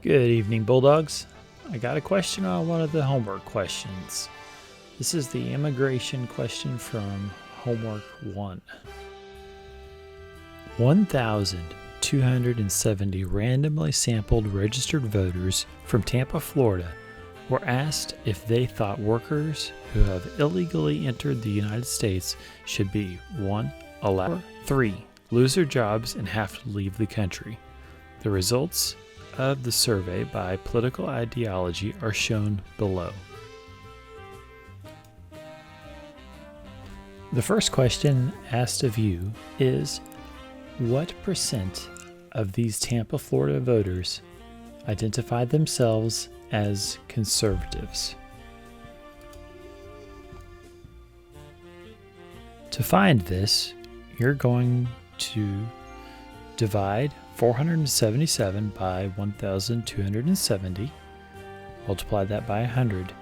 Good evening, Bulldogs. I got a question on one of the homework questions. This is the immigration question from Homework 1. 1,270 randomly sampled registered voters from Tampa, Florida were asked if they thought workers who have illegally entered the United States should be 1. Allowed, or 3. Lose their jobs and have to leave the country. The results of the survey by political ideology are shown below. The first question asked of you is, what percent of these Tampa, Florida voters identify themselves as conservatives? To find this, you're going to divide 477 by 1,270, multiply that by 100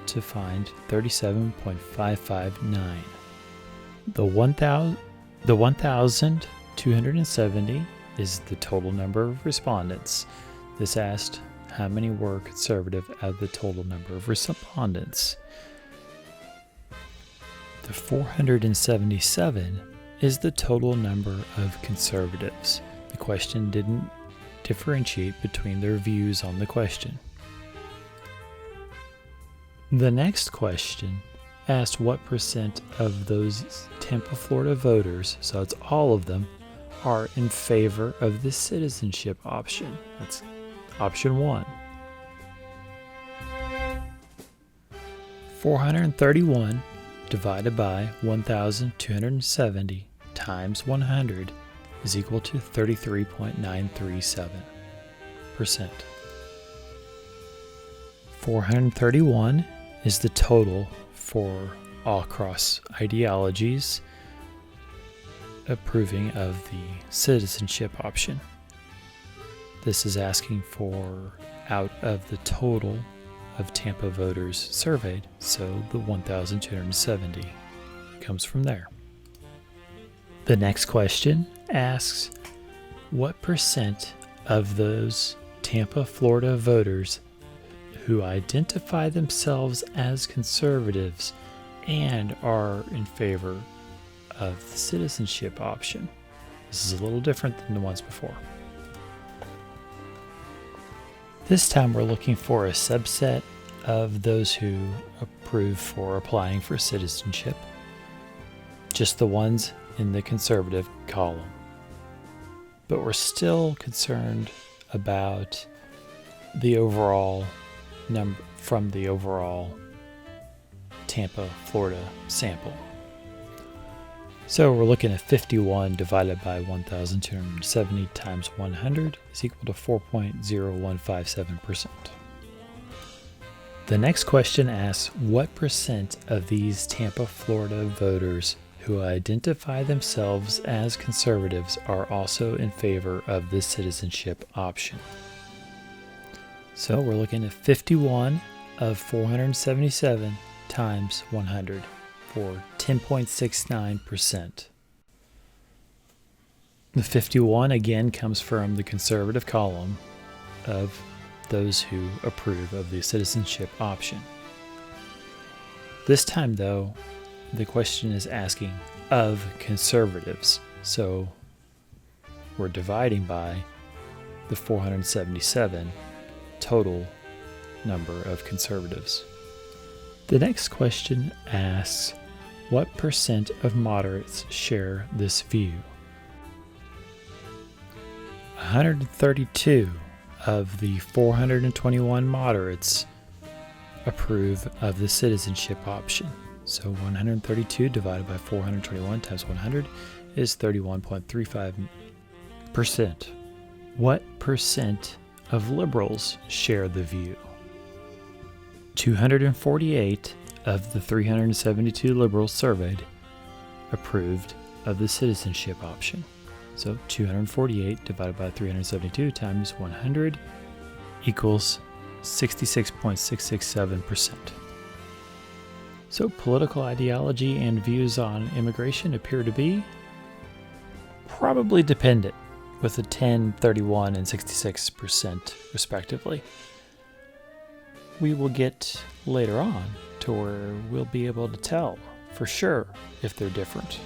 to find 37.559. The 1,270 is the total number of respondents. This asked how many were conservative out of the total number of respondents. The 477 is the total number of conservatives. The question didn't differentiate between their views on the question. The next question asked what percent of those Tampa, Florida voters, so it's all of them, are in favor of the citizenship option. That's option 1. 431 divided by 1,270 times 100 is equal to 33.937%. 431 is the total for all cross ideologies approving of the citizenship option. This is asking for out of the total of Tampa voters surveyed, so the 1,270 comes from there. The next question asks, what percent of those Tampa, Florida voters who identify themselves as conservatives and are in favor of the citizenship option? This is a little different than the ones before. This time we're looking for a subset of those who approve for applying for citizenship, just the ones in the conservative column. But we're still concerned about the overall number from the overall Tampa, Florida sample. So we're looking at 51 divided by 1,270 times 100 is equal to 4.0157%. The next question asks, what percent of these Tampa, Florida voters who identify themselves as conservatives are also in favor of the citizenship option? So we're looking at 51 of 477 times 100 for 10.69%. The 51 again comes from the conservative column of those who approve of the citizenship option. This time, though, the question is asking of conservatives, so we're dividing by the 477 total number of conservatives. The next question asks, what percent of moderates share this view? 132 of the 421 moderates approve of the citizenship option. So 132 divided by 421 times 100 is 31.35%. What percent of liberals share the view? 248 of the 372 liberals surveyed approved of the citizenship option. So 248 divided by 372 times 100 equals 66.667%. So political ideology and views on immigration appear to be probably dependent. with a 10, 31, and 66% respectively. We will get later on to where we'll be able to tell for sure if they're different.